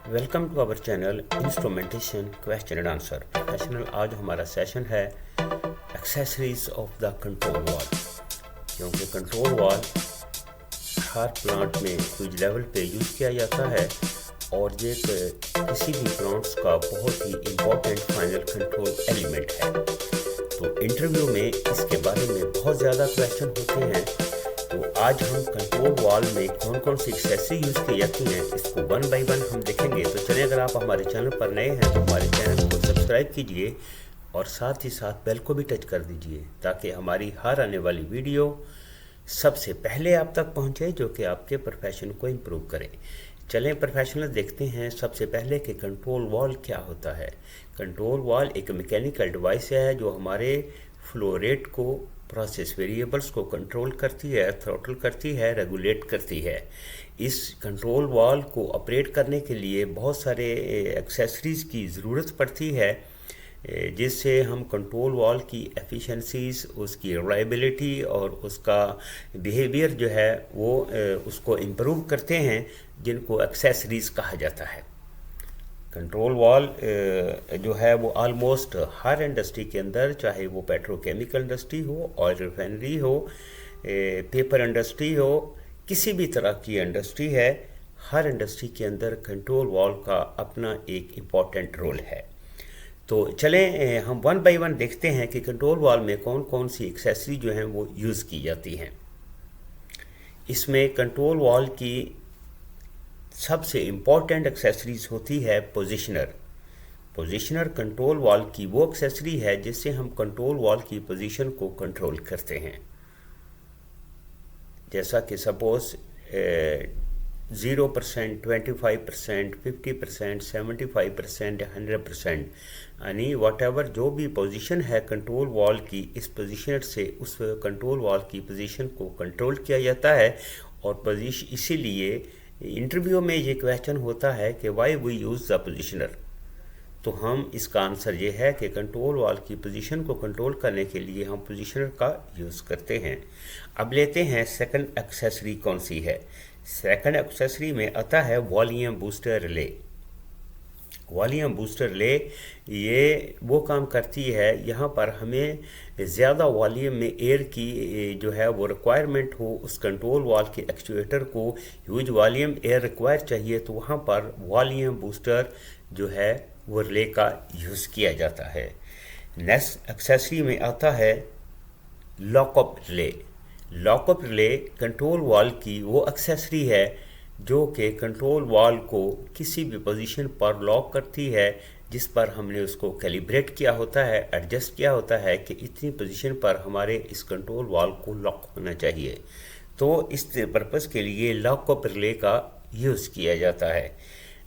Welcome to our channel instrumentation question and answer professional. आज हमारा session है accessories of the control wall. क्योंकि control wall हर plant में कुछ लेवल पे यूज़ किया जाता है और ये किसी भी प्लांट्स का बहुत ही इम्पोर्टेंट फाइनल कंट्रोल एलिमेंट है। तो इंटरव्यू में इसके बारे में बहुत ज़्यादा क्वेश्चन होते हैं। तो आज हम कंट्रोल वॉल में कौन कौन सी एक्सेसरी यूज़ की जाती हैं इसको वन बाय वन हम देखेंगे। तो चलिए, अगर आप हमारे चैनल पर नए हैं तो हमारे चैनल को सब्सक्राइब कीजिए और साथ ही साथ बेल को भी टच कर दीजिए ताकि हमारी हर आने वाली वीडियो सबसे पहले आप तक पहुंचे, जो कि आपके प्रोफेशन को इम्प्रूव करे। चलें प्रोफेशनल देखते हैं सबसे पहले कि कंट्रोल वॉल क्या होता है। कंट्रोल वॉल एक मैकेनिकल डिवाइस है जो हमारे फ्लो रेट को, प्रोसेस वेरिएबल्स को कंट्रोल करती है, थ्रॉटल करती है, रेगुलेट करती है। इस कंट्रोल वॉल को ऑपरेट करने के लिए बहुत सारे एक्सेसरीज़ की ज़रूरत पड़ती है, जिससे हम कंट्रोल वॉल की एफिशिएंसीज़, उसकी रिलायबिलिटी और उसका बिहेवियर जो है वो उसको इम्प्रूव करते हैं, जिनको एक्सेसरीज़ कहा जाता है। कंट्रोल वॉल जो है वो आलमोस्ट हर इंडस्ट्री के अंदर, चाहे वो पेट्रोकेमिकल इंडस्ट्री हो, ऑयल रिफाइनरी हो, पेपर इंडस्ट्री हो, किसी भी तरह की इंडस्ट्री है, हर इंडस्ट्री के अंदर कंट्रोल वॉल का अपना एक इम्पॉर्टेंट रोल है। तो चलें हम वन बाय वन देखते हैं कि कंट्रोल वॉल में कौन कौन सी एक्सेसरी जो हैं वो यूज़ की जाती हैं। इसमें कंट्रोल वॉल की सबसे इम्पॉर्टेंट एक्सेसरीज होती है पोजीशनर। पोजीशनर कंट्रोल वॉल की वो एक्सेसरी है जिससे हम कंट्रोल वॉल की पोजीशन को कंट्रोल करते हैं। जैसा कि सपोज 0%, 25%, 50%, 75%, 100%, यानी वट एवर जो भी पोजीशन है कंट्रोल वॉल की, इस पोजीशनर से उस कंट्रोल वॉल की पोजीशन को कंट्रोल किया जाता है। और पोजीशन, इसीलिए इंटरव्यू में ये क्वेश्चन होता है कि वाई वी यूज़ द पोजीशनर। तो हम इसका आंसर ये है कि कंट्रोल वॉल की पोजीशन को कंट्रोल करने के लिए हम पोजीशनर का यूज़ करते हैं। अब लेते हैं सेकंड एक्सेसरी कौन सी है। सेकंड एक्सेसरी में आता है volume booster relay. Volume booster relay ये वो काम करती है, यहाँ पर हमें ज़्यादा वॉल्यूम में एयर की जो है वो रिक्वायरमेंट हो, उस कंट्रोल वॉल के एक्चुएटर को ह्यूज वॉल्यूम एयर रिक्वायर चाहिए, तो वहाँ पर वॉल्यूम बूस्टर जो है वो रिले का यूज़ किया जाता है। नेक्स्ट एक्सेसरी में आता है lockup relay. Lockup relay control wall की वो एक्सेसरी है जो कि कंट्रोल वॉल को किसी भी पोजीशन पर लॉक करती है, जिस पर हमने उसको कैलिब्रेट किया होता है, एडजस्ट किया होता है कि इतनी पोजीशन पर हमारे इस कंट्रोल वॉल को लॉक होना चाहिए। तो इस पर्पज़ के लिए लॉकअप रिले का यूज़ किया जाता है।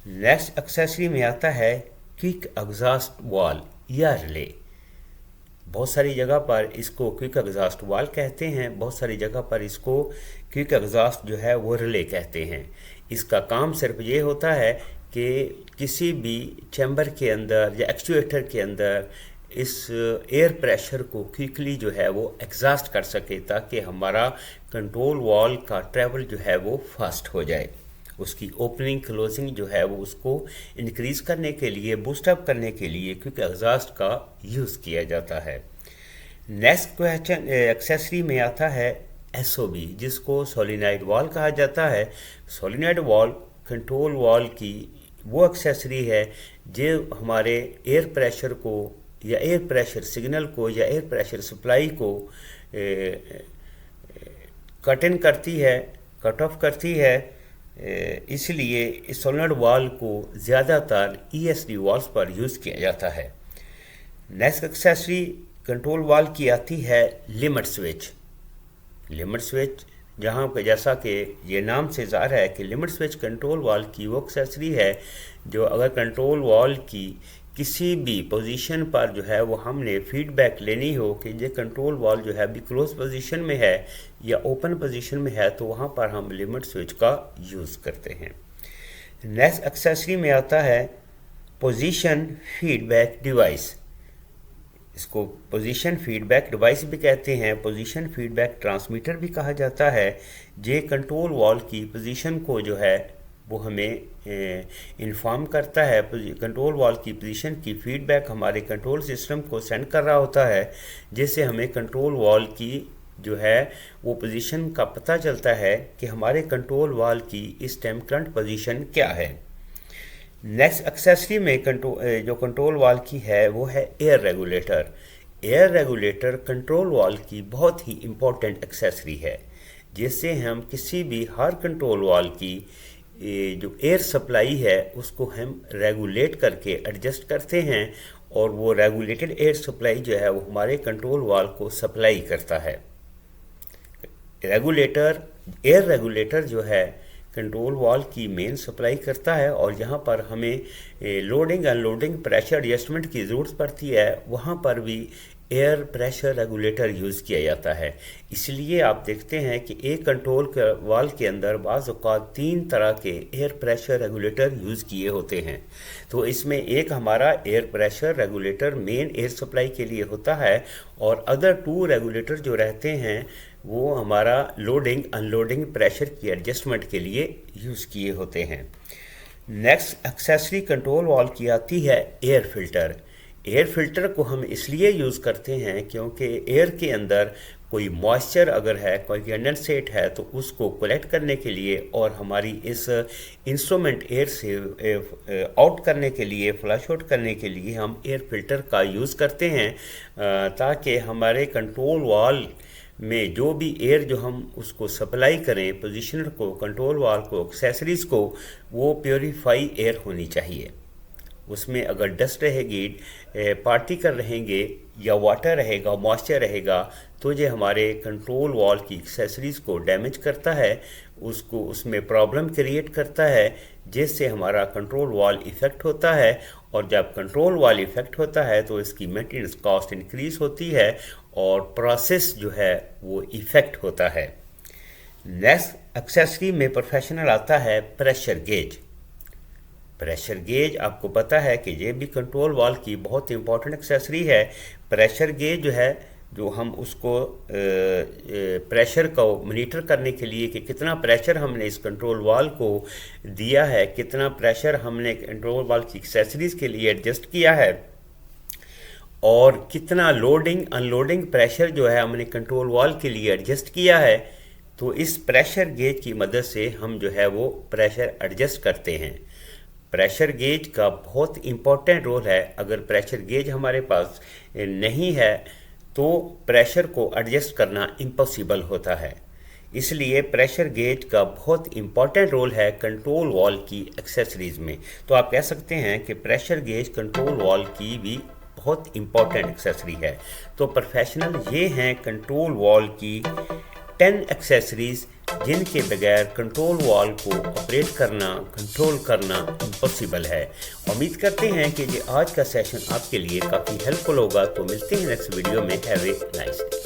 नेक्स्ट एक्सेसरी में आता है क्विक एग्जॉस्ट वॉल या रिले। बहुत सारी जगह पर इसको क्विक एग्जॉस्ट वॉल कहते हैं, बहुत सारी जगह पर इसको क्विक एग्जॉस्ट जो है वो रिले कहते हैं। इसका काम सिर्फ ये होता है कि किसी भी चैम्बर के अंदर या एक्चुएटर के अंदर इस एयर प्रेशर को क्विकली जो है वो एग्जॉस्ट कर सके, ताकि हमारा कंट्रोल वॉल का ट्रैवल जो है वो फास्ट हो जाए। उसकी ओपनिंग क्लोजिंग जो है वो उसको इंक्रीज़ करने के लिए, बूस्टअप करने के लिए क्विक एग्जॉस्ट का यूज़ किया जाता है। नेक्स्ट क्वेश्चन एक्सेसरी में आता है एसओबी, जिसको सोलिनॉइड वॉल कहा जाता है। सोलिनॉइड वॉल कंट्रोल वॉल की वो एक्सेसरी है जो हमारे एयर प्रेशर को या एयर प्रेशर सिग्नल को या एयर प्रेशर सप्लाई को कट इन करती है, कट ऑफ करती है। इसलिए इस सोलिनॉइड वॉल को ज़्यादातर ईएसडी वॉल्स पर यूज़ किया जाता है। नेक्स्ट एक्सेसरी कंट्रोल वॉल की आती है लिमिट स्विच। लिमिट स्विच, जहाँ पे जैसा कि ये नाम से ज़ाहिर है कि लिमिट स्विच कंट्रोल वॉल की वो एक्सेसरी है जो अगर कंट्रोल वॉल की किसी भी पोजीशन पर जो है वो हमने फीडबैक लेनी हो कि ये कंट्रोल वॉल जो है अभी क्लोज पोजीशन में है या ओपन पोजीशन में है, तो वहाँ पर हम लिमिट स्विच का यूज़ करते हैं। नेक्स्ट एक्सेसरी में आता है पोजीशन फीडबैक डिवाइस। इसको पोजीशन फीडबैक डिवाइस भी कहते हैं, पोजीशन फीडबैक ट्रांसमीटर भी कहा जाता है। ये कंट्रोल वॉल की पोजीशन को जो है वो हमें इन्फॉर्म करता है। कंट्रोल वाल्व की पोजीशन की फीडबैक हमारे कंट्रोल सिस्टम को सेंड कर रहा होता है, जिससे हमें कंट्रोल वाल्व की जो है वो पोजीशन का पता चलता है कि हमारे कंट्रोल वाल्व की इस टाइम करंट पोजीशन क्या है। नेक्स्ट एक्सेसरी में जो कंट्रोल वाल्व की है वो है air regulator. Air regulator control valve की बहुत ही इम्पोर्टेंट एक्सेसरी है, जिससे हम किसी भी हर कंट्रोल वाल्व की जो एयर सप्लाई है उसको हम रेगुलेट करके एडजस्ट करते हैं, और वो रेगुलेटेड एयर सप्लाई जो है वो हमारे कंट्रोल वाल्व को सप्लाई करता है। एयर रेगुलेटर जो है कंट्रोल वाल्व की मेन सप्लाई करता है, और जहाँ पर हमें लोडिंग अनलोडिंग प्रेशर एडजस्टमेंट की ज़रूरत पड़ती है वहाँ पर भी एयर प्रेशर रेगुलेटर यूज़ किया जाता है। इसलिए आप देखते हैं कि एक कंट्रोल वाल्व के अंदर बाज़ औक़ात 3 तरह के एयर प्रेशर रेगुलेटर यूज़ किए होते हैं। तो इसमें एक हमारा air pressure regulator main air supply के लिए होता है, और अदर 2 रेगुलेटर जो रहते हैं वो हमारा लोडिंग अनलोडिंग प्रेशर की एडजस्टमेंट के लिए यूज़ किए होते हैं। नेक्स्ट एक्सेसरी कंट्रोल वाल्व की आती है एयर फिल्टर। एयर फिल्टर को हम इसलिए यूज़ करते हैं क्योंकि एयर के अंदर कोई मॉइस्चर अगर है, कोई कंडेंसेट है, तो उसको कलेक्ट करने के लिए और हमारी इस इंस्ट्रूमेंट एयर से आउट करने के लिए, फ्लश आउट करने के लिए हम एयर फिल्टर का यूज़ करते हैं, ताकि हमारे कंट्रोल वाल्व में जो भी एयर जो हम उसको सप्लाई करें पोजीशनर को, कंट्रोल वाल्व को, एक्सेसरीज़ को, वो प्योरीफाई एयर होनी चाहिए। उसमें अगर डस्ट रहेगी, पार्टिकल रहेंगे या वाटर रहेगा, मॉइस्चर रहेगा, तो ये हमारे कंट्रोल वाल्व की एक्सेसरीज़ को डैमेज करता है, उसको उसमें प्रॉब्लम क्रिएट करता है, जिससे हमारा कंट्रोल वाल्व इफ़ेक्ट होता है। और जब कंट्रोल वाल्व इफ़ेक्ट होता है तो इसकी मेंटेनेंस कॉस्ट इंक्रीज़ होती है और प्रोसेस जो है वो इफ़ेक्ट होता है। नेक्स्ट एक्सेसरी में प्रोफेशनल आता है प्रेशर गेज। प्रेशर गेज आपको पता है कि ये भी कंट्रोल वाल्व की बहुत इंपॉर्टेंट एक्सेसरी है। प्रेशर गेज जो है, जो हम उसको प्रेशर को मॉनिटर करने के लिए कि कितना प्रेशर हमने इस कंट्रोल वाल्व को दिया है, कितना प्रेशर हमने कंट्रोल वाल्व की एक्सेसरीज़ के लिए एडजस्ट किया है, और कितना लोडिंग अनलोडिंग प्रेशर जो है हमने कंट्रोल वाल्व के लिए एडजस्ट किया है, तो इस प्रेशर गेज की मदद से हम जो है वो प्रेशर एडजस्ट करते हैं। प्रेशर गेज का बहुत इम्पोर्टेंट रोल है। अगर प्रेशर गेज हमारे पास नहीं है तो प्रेशर को एडजस्ट करना इम्पॉसिबल होता है। इसलिए प्रेशर गेज का बहुत इम्पॉर्टेंट रोल है कंट्रोल वाल्व की एक्सेसरीज़ में। तो आप कह सकते हैं कि प्रेशर गेज कंट्रोल वाल्व की भी बहुत इम्पॉर्टेंट एक्सेसरी है। तो प्रोफेशनल ये हैं कंट्रोल वाल्व की 10 एक्सेसरीज़ जिनके बगैर कंट्रोल वाल्व को ऑपरेट करना, कंट्रोल करना इम्पॉसिबल है। उम्मीद करते हैं कि ये आज का सेशन आपके लिए काफ़ी हेल्पफुल होगा। तो मिलते हैं नेक्स्ट वीडियो में। Have a nice day.